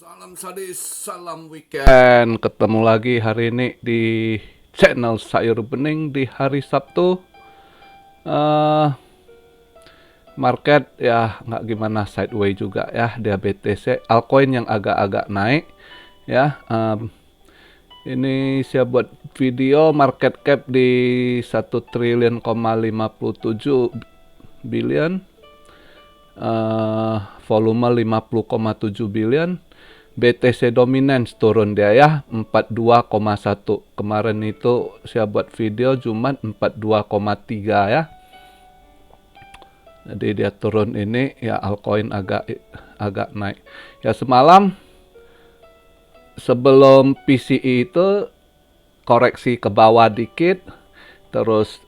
Salam sadis, salam weekend. Ketemu lagi hari ini di channel Sayur Bening di hari Sabtu. Eh, Market ya nggak gimana, sideways juga ya. Dia BTC, altcoin yang agak-agak naik ya. Ini saya buat video market cap di 1 triliun,57 billion. Volume 50,7 billion. BTC Dominance turun dia ya, 42,1. Kemarin itu saya buat video Jumat 42,3 ya. Jadi dia turun ini ya, altcoin agak naik. Ya semalam sebelum PCE itu koreksi ke bawah dikit, terus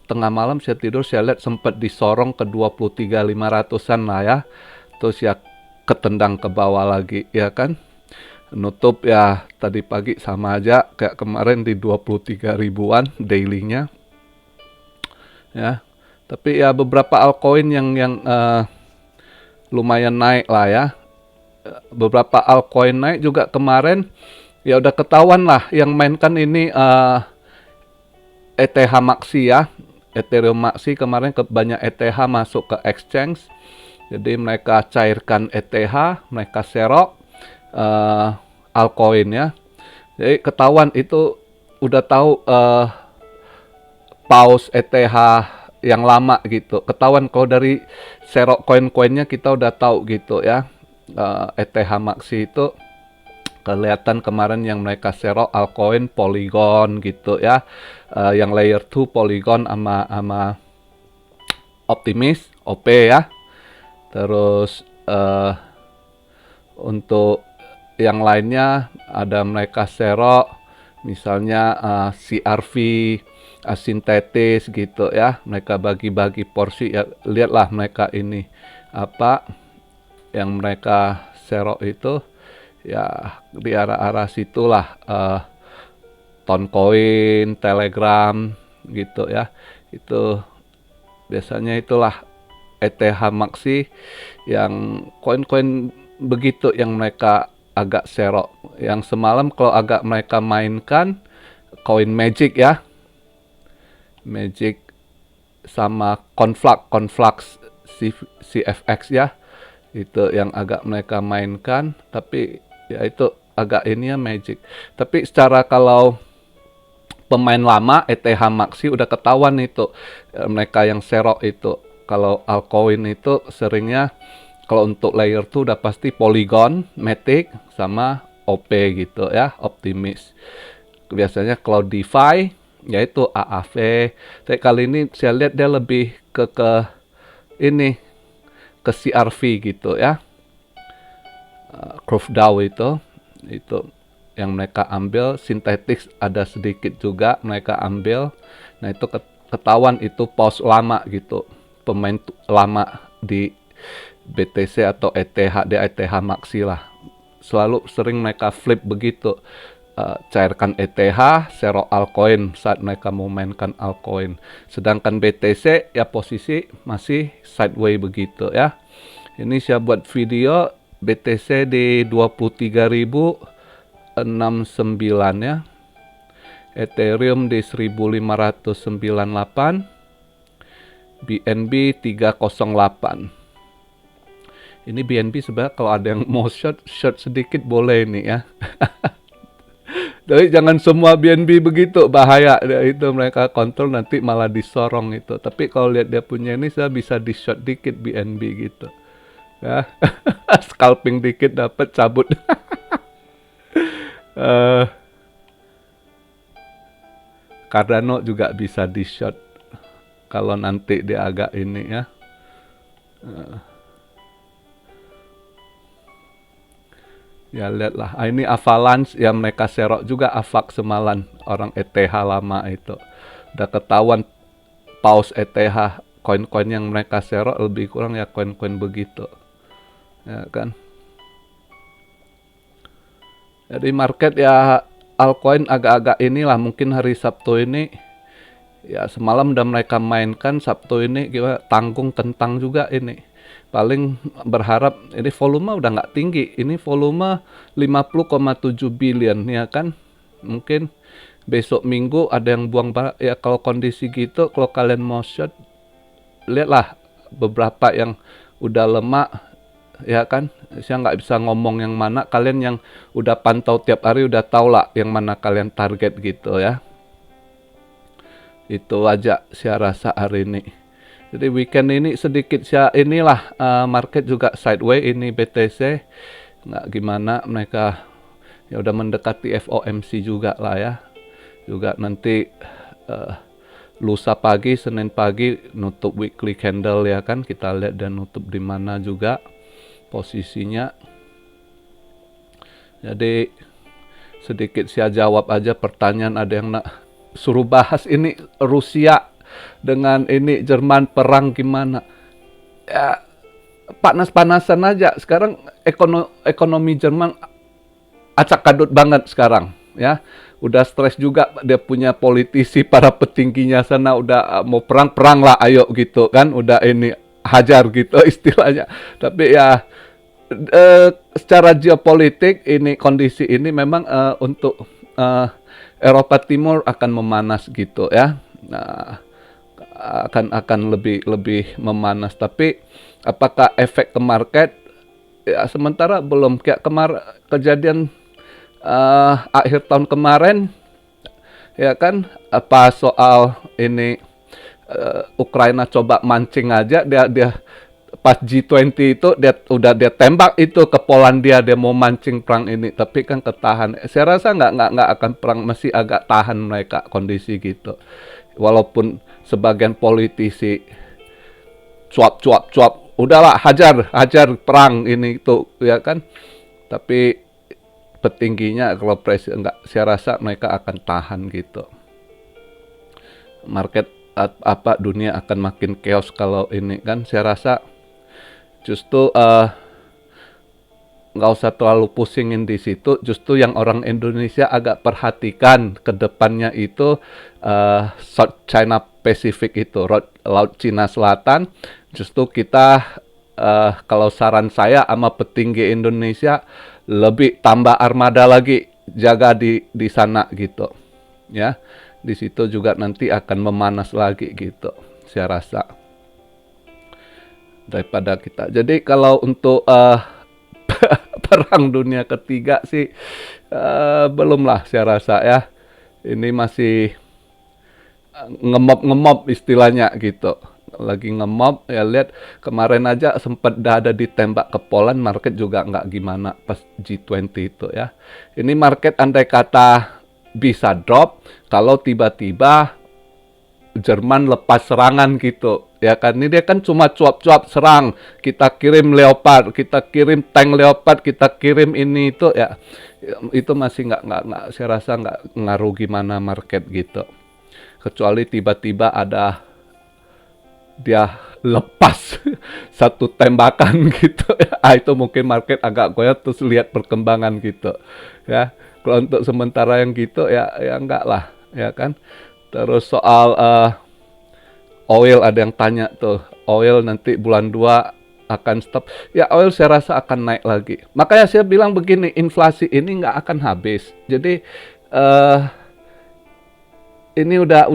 tengah malam saya tidur, saya lihat sempat disorong ke 23.500-an lah ya. Terus ya ketendang ke bawah lagi ya kan. Nutup ya tadi pagi sama aja kayak kemarin di 23 ribuan daily-nya. Ya. Tapi ya beberapa altcoin yang lumayan naik lah ya. Beberapa altcoin naik juga kemarin. Ya udah ketahuan lah yang mainkan ini ETH Maxi ya. Ethereum Maxi kemarin banyak ETH masuk ke exchange. Jadi mereka cairkan ETH, mereka serok altcoin ya. Jadi ketahuan itu udah tahu pause ETH yang lama gitu. Ketahuan kalau dari serok koin-koinnya kita udah tahu gitu ya. ETH Maxi itu kelihatan kemarin yang mereka serok altcoin Polygon gitu ya. Yang layer 2 Polygon sama Optimism OP ya. Terus untuk yang lainnya ada mereka serok misalnya CRV, Asintetis gitu ya. Mereka bagi-bagi porsi ya, lihatlah mereka ini apa yang mereka serok itu ya di arah-arah situlah, Toncoin, Telegram gitu ya. Itu biasanya itulah ETH Maxi yang koin-koin begitu yang mereka agak serok. Yang semalam kalau agak mereka mainkan koin Magic ya. Magic sama Conflux CFX ya. Itu yang agak mereka mainkan, tapi ya itu agak ini ya Magic. Tapi secara kalau pemain lama ETH Maxi udah ketahuan itu mereka yang serok itu. Kalau altcoin itu seringnya kalau untuk layer 2 udah pasti Polygon, Matic sama OP gitu ya, Optimism. Biasanya kalau DeFi yaitu AAV. Tapi kali ini saya lihat dia lebih ke ini ke CRV gitu ya. CurveDAO itu yang mereka ambil. Synthetics ada sedikit juga mereka ambil. Nah itu ketahuan itu pause lama gitu, pemain lama di BTC atau ETH, di ETH Maxi lah. Selalu sering mereka flip begitu. Cairkan ETH, serok altcoin saat mereka mau mainkan altcoin. Sedangkan BTC ya posisi masih sideways begitu ya. Ini saya buat video BTC di 23.069 ya. Ethereum di 1.598. BNB 308. Ini BNB sebenarnya kalau ada yang mau short sedikit boleh nih ya. Jadi jangan semua BNB begitu, bahaya itu mereka kontrol nanti malah disorong itu. Tapi kalau lihat dia punya ini saya bisa di short dikit BNB gitu. Ya. Scalping dikit dapat cabut. Cardano juga bisa di short kalau nanti dia agak ini ya. Ya lihatlah, ini Avalanche yang mereka serok juga AVAX semalam, orang ETH lama itu. Udah ketahuan pause ETH, koin-koin yang mereka serok lebih kurang ya koin-koin begitu. Ya kan. Jadi market ya altcoin agak-agak inilah, mungkin hari Sabtu ini ya semalam udah mereka mainkan, Sabtu ini gimana tanggung kentang juga ini. paling berharap ini volume udah nggak tinggi, ini volume 50,7 billion ya kan. Mungkin besok minggu ada yang buang ya. Kalau kondisi gitu, kalau kalian mau short, lihatlah beberapa yang udah lemak ya kan. Saya nggak bisa ngomong yang mana, kalian yang udah pantau tiap hari udah tau lah yang mana kalian target gitu ya. Itu aja saya rasa hari ini. Jadi weekend ini sedikit inilah market juga sideways ini BTC. Nggak gimana, mereka ya udah mendekati FOMC juga lah ya. Juga nanti lusa pagi, Senin pagi nutup weekly candle ya kan. Kita lihat dan nutup di mana juga posisinya. Jadi sedikit saya jawab aja pertanyaan, ada yang nak suruh bahas ini Rusia dengan ini Jerman perang gimana. Ya, panas-panasan aja. Sekarang ekonomi Jerman acak kadut banget sekarang ya. Udah stres juga, dia punya politisi, para petingginya sana udah mau perang lah, ayo gitu kan, udah ini hajar gitu istilahnya. Tapi ya secara geopolitik ini kondisi ini memang untuk Eropa Timur akan memanas gitu ya. Nah, akan lebih memanas, tapi apakah efek ke market ya sementara belum. Kayak kejadian akhir tahun kemarin ya kan, apa soal ini Ukraina coba mancing aja, dia pas G20 itu dia tembak itu ke Polandia, dia mau mancing perang ini, tapi kan ketahan. Saya rasa nggak akan perang, masih agak tahan mereka kondisi gitu. Walaupun sebagian politisi cuap, udahlah hajar perang ini itu ya kan. Tapi petingginya kalau presiden enggak, saya rasa mereka akan tahan gitu. Market dunia akan makin chaos kalau ini kan. Saya rasa justru nggak usah terlalu pusingin di situ. Justru yang orang Indonesia agak perhatikan ke depannya itu South China Pacific itu, Laut Cina Selatan. Justru kita kalau saran saya sama petinggi Indonesia, lebih tambah armada lagi, jaga di sana gitu ya. Di situ juga nanti akan memanas lagi gitu saya rasa, daripada kita. Jadi kalau untuk perang dunia ketiga sih belum lah saya rasa ya. Ini masih ngemop istilahnya gitu. Lagi ngemop ya, lihat kemarin aja sempat ada ditembak ke Poland, market juga nggak gimana pas G20 itu ya. Ini market andai kata bisa drop kalau tiba-tiba Jerman lepas serangan gitu ya kan. Ini dia kan cuma cuap-cuap serang, kita kirim Leopard, kita kirim tank Leopard, kita kirim ini itu ya, itu masih nggak saya rasa nggak ngaruh gimana market gitu. Kecuali tiba-tiba ada dia lepas satu tembakan gitu ya, itu mungkin market agak goyah, terus lihat perkembangan gitu ya. Kalau untuk sementara yang gitu ya enggak lah ya kan. Terus soal oil, ada yang tanya tuh, oil nanti bulan 2 akan stop ya. Oil saya rasa akan naik lagi, makanya saya bilang begini, inflasi ini nggak akan habis. Jadi ini udah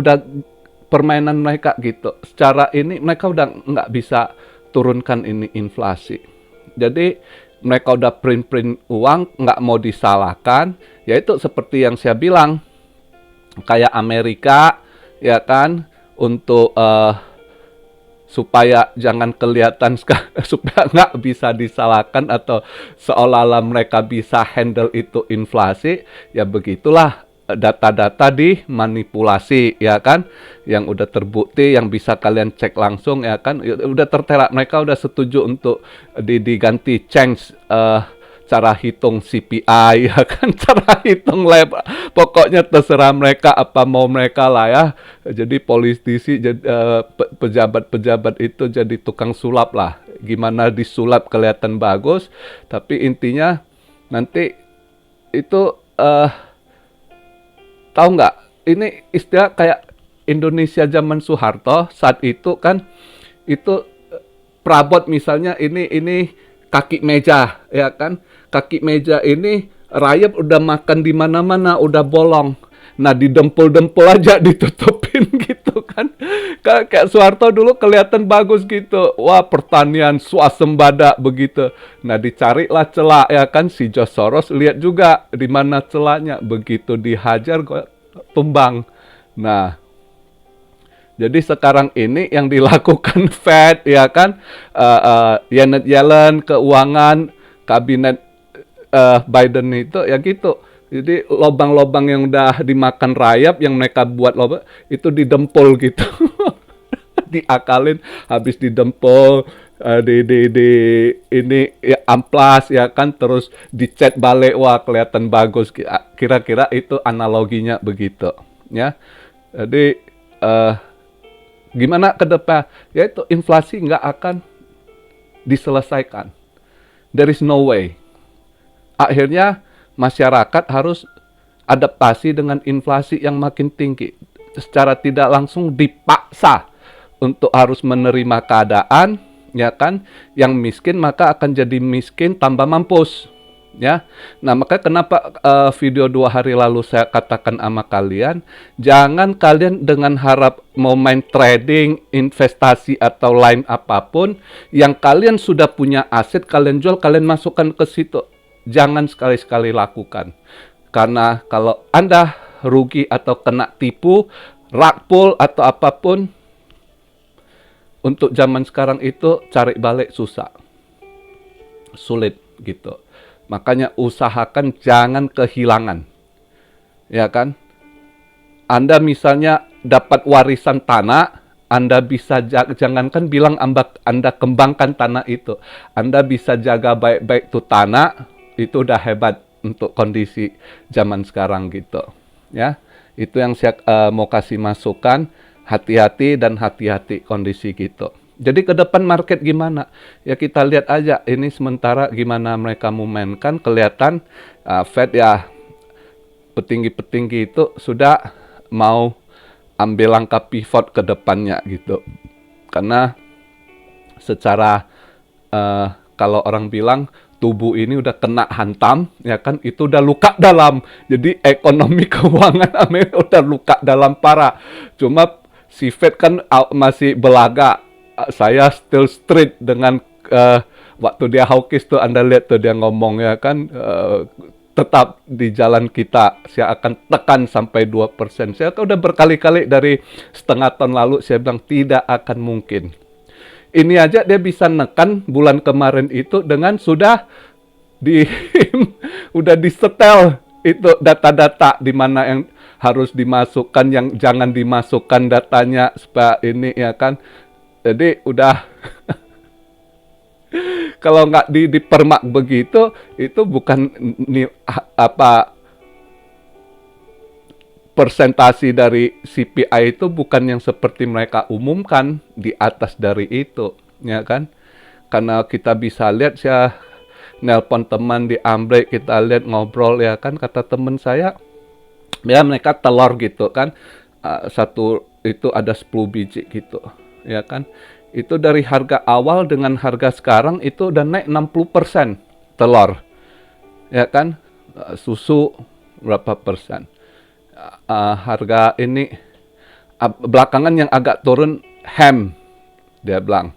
permainan mereka gitu. Secara ini mereka udah nggak bisa turunkan ini inflasi. Jadi mereka udah print uang, nggak mau disalahkan. Yaitu seperti yang saya bilang, kayak Amerika ya kan, untuk supaya jangan kelihatan supaya nggak bisa disalahkan atau seolah-olah mereka bisa handle itu inflasi, ya begitulah. Data-data dimanipulasi ya kan, yang udah terbukti, yang bisa kalian cek langsung ya kan, udah tertera. Mereka udah setuju untuk diganti change cara hitung CPI ya kan, cara hitung lab. Pokoknya terserah mereka apa mau mereka lah ya. Jadi politisi, pejabat-pejabat itu jadi tukang sulap lah, gimana disulap kelihatan bagus, tapi intinya nanti itu tahu nggak, ini istilah kayak Indonesia zaman Soeharto saat itu kan, itu perabot misalnya ini kaki meja, ya kan? Kaki meja ini rayap udah makan di mana-mana, udah bolong. Nah, didempul-dempul aja ditutupin gitu kan. Kayak Soeharto dulu kelihatan bagus gitu. Wah, pertanian swasembada begitu. Nah, dicarilah celah, ya kan, si George Soros lihat juga di mana celahnya. Begitu dihajar tumbang. Nah, jadi sekarang ini yang dilakukan Fed, ya kan, Janet Yellen, keuangan, kabinet Biden itu ya gitu. Jadi lobang-lobang yang udah dimakan rayap, yang mereka buat lobang, itu didempul gitu. Diakalin, habis didempul, di ini ya, amplas, ya kan, terus dicat balik, wah kelihatan bagus. Kira-kira itu analoginya begitu, ya. Jadi gimana ke depan? Yaitu inflasi nggak akan diselesaikan. There is no way. Akhirnya masyarakat harus adaptasi dengan inflasi yang makin tinggi. Secara tidak langsung dipaksa untuk harus menerima keadaan, ya kan? Yang miskin maka akan jadi miskin tambah mampus, ya. Nah, maka kenapa video 2 hari lalu saya katakan sama kalian, jangan kalian dengan harap mau main trading, investasi atau lain apapun, yang kalian sudah punya aset, kalian jual, kalian masukkan ke situ. Jangan sekali-sekali lakukan. Karena kalau Anda rugi atau kena tipu, rug pull atau apapun, untuk zaman sekarang itu cari balik susah. Sulit gitu. Makanya usahakan jangan kehilangan. Ya kan? Anda misalnya dapat warisan tanah, Anda bisa jangankan bilang Anda kembangkan tanah itu. Anda bisa jaga baik-baik tuh tanah, itu udah hebat untuk kondisi zaman sekarang gitu. Ya. Itu yang saya mau kasih masukan, hati-hati dan hati-hati kondisi gitu. Jadi ke depan market gimana? Ya kita lihat aja, ini sementara gimana mereka memainkan, kelihatan Fed ya, petinggi-petinggi itu sudah mau ambil langkah pivot ke depannya gitu. Karena secara kalau orang bilang tubuh ini udah kena hantam, ya kan, itu udah luka dalam. Jadi ekonomi keuangan Amerika udah luka dalam parah. Cuma si Fed kan masih belaga. Saya still straight dengan waktu dia hawkish tuh, Anda lihat tuh dia ngomong, ya kan, tetap di jalan kita, saya akan tekan sampai 2%. Saya udah berkali-kali dari setengah tahun lalu saya bilang tidak akan mungkin. Ini aja dia bisa nekan bulan kemarin itu dengan sudah udah disetel itu data-data di mana yang harus dimasukkan, yang jangan dimasukkan datanya supaya ini, ya kan. Jadi udah kalau nggak dipermak begitu, itu bukan persentasi dari CPI itu bukan yang seperti mereka umumkan, di atas dari itu, ya kan? Karena kita bisa lihat, saya nelpon teman di Ambrek, kita lihat ngobrol, ya kan, kata teman saya, ya mereka telur gitu kan, satu itu ada 10 biji gitu, ya kan? Itu dari harga awal dengan harga sekarang itu udah naik 60% telur, ya kan? Susu berapa persen? Harga ini belakangan yang agak turun ham, dia bilang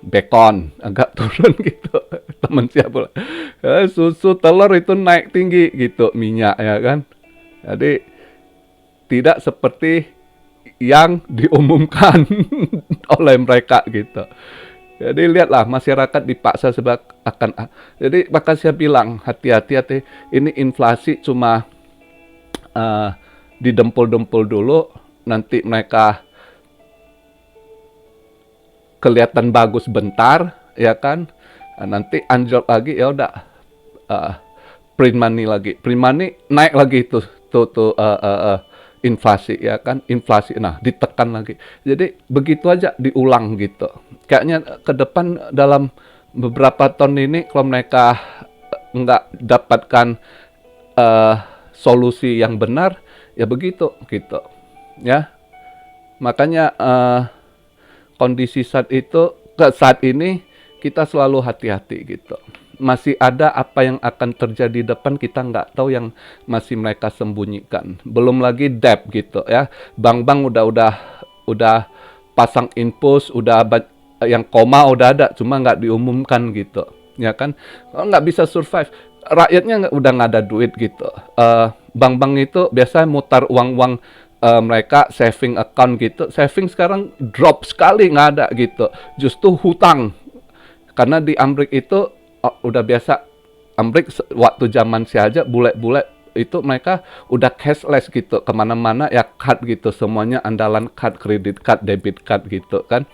bacon agak turun gitu. Teman siapa susu, telur itu naik tinggi gitu, minyak, ya kan. Jadi tidak seperti yang diumumkan oleh mereka gitu. Jadi lihatlah, masyarakat dipaksa sebab akan. Jadi maka saya bilang hati-hati, ini inflasi cuma didempul-dempul dulu, nanti mereka kelihatan bagus bentar, ya kan, nanti anjlok lagi, ya udah print money lagi, print money naik lagi tuh inflasi, ya kan, inflasi, nah ditekan lagi. Jadi begitu aja diulang gitu. Kayaknya ke depan dalam beberapa tahun ini kalau mereka nggak dapatkan solusi yang benar, ya begitu gitu, ya. Makanya kondisi saat itu ke saat ini kita selalu hati-hati gitu. Masih ada apa yang akan terjadi depan kita nggak tahu yang masih mereka sembunyikan. Belum lagi debt gitu ya. Bank-bank udah pasang impos, yang koma udah ada, cuma nggak diumumkan gitu. Ya kan? Kalau nggak bisa survive, rakyatnya udah nggak ada duit gitu. Bank-bank itu biasanya mutar uang-uang mereka saving account gitu. Saving sekarang drop sekali, nggak ada gitu. Justru hutang. Karena di Amrik itu udah biasa. Amrik waktu zaman si aja bule-bule itu mereka udah cashless gitu. Kemana-mana ya card gitu. Semuanya andalan card, credit card, debit card gitu kan.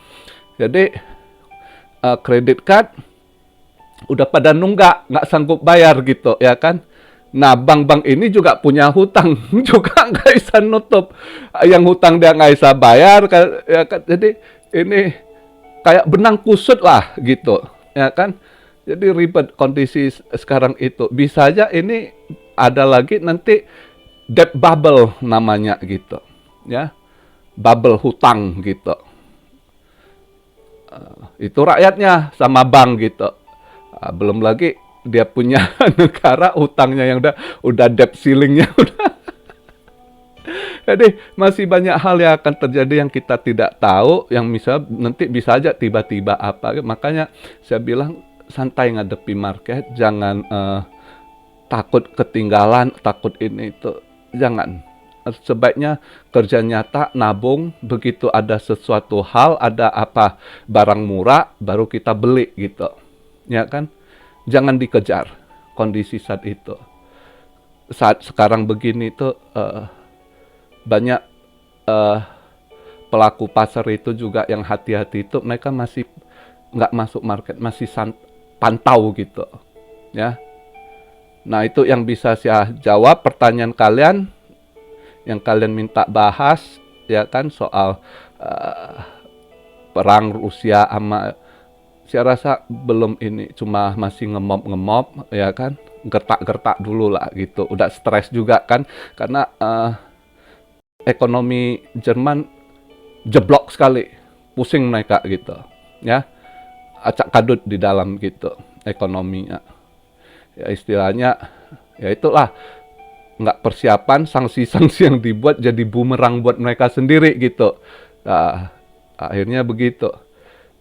Jadi credit card udah pada nggak sanggup bayar gitu ya kan. Nah, bank-bank ini juga punya hutang, juga nggak bisa nutup. Yang hutang dia nggak bisa bayar, ya kan? Jadi ini kayak benang kusut lah gitu, ya kan? Jadi ribet kondisi sekarang itu. Bisa aja ini ada lagi nanti debt bubble namanya gitu, ya, bubble hutang gitu. Itu rakyatnya sama bank gitu. Belum lagi dia punya negara hutangnya yang udah debt ceilingnya udah. Jadi masih banyak hal yang akan terjadi yang kita tidak tahu, yang misal nanti bisa aja tiba-tiba apa. Makanya saya bilang santai ngadepi market, jangan takut ketinggalan, takut ini itu, jangan. Sebaiknya kerja nyata, nabung, begitu ada sesuatu hal, ada apa barang murah, baru kita beli gitu. Ya kan? Jangan dikejar kondisi saat itu. Saat sekarang begini itu banyak pelaku pasar itu juga yang hati-hati itu, mereka masih nggak masuk market, masih pantau gitu. Ya. Nah, itu yang bisa saya jawab pertanyaan kalian, yang kalian minta bahas, ya kan, soal perang Rusia sama. Saya rasa belum ini, cuma masih ngemop, ya kan, gertak-gertak dulu lah gitu. Udah stres juga kan, karena ekonomi Jerman jeblok sekali, pusing mereka gitu, ya, acak kadut di dalam gitu ekonominya. Ya istilahnya, ya itulah, nggak persiapan, sanksi-sanksi yang dibuat jadi bumerang buat mereka sendiri gitu. Nah, akhirnya begitu.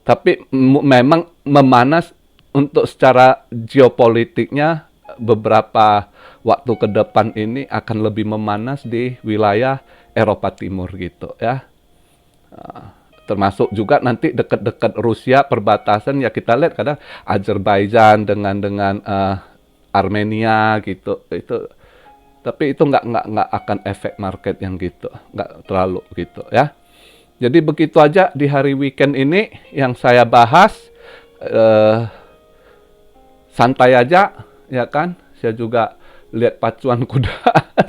Tapi memang memanas untuk secara geopolitiknya beberapa waktu ke depan ini akan lebih memanas di wilayah Eropa Timur gitu ya. Termasuk juga nanti dekat-dekat Rusia perbatasan ya, kita lihat kadang Azerbaijan dengan Armenia gitu. Itu tapi itu nggak akan efek market yang gitu, nggak terlalu gitu ya. Jadi begitu aja di hari weekend ini yang saya bahas. Santai aja, ya kan? Saya juga lihat pacuan kuda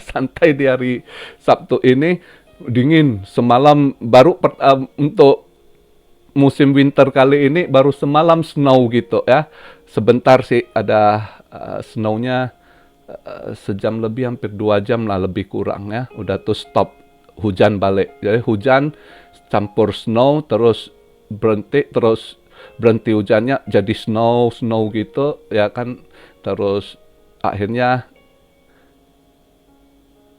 santai di hari Sabtu ini. Dingin, semalam baru untuk musim winter kali ini baru semalam snow gitu ya. Sebentar sih ada snow-nya sejam lebih, hampir 2 jam lah lebih kurang ya. Udah tuh stop, hujan balik. Jadi hujan campur snow, terus berhenti hujannya, jadi snow gitu ya kan. Terus akhirnya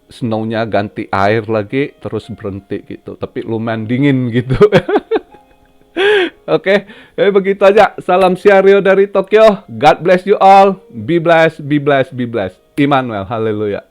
snow-nya ganti air lagi, terus berhenti gitu. Tapi lumayan dingin gitu. Oke, begitu aja. Salam Siario dari Tokyo. God bless you all. Be blessed, be blessed, be blessed. Immanuel, haleluya.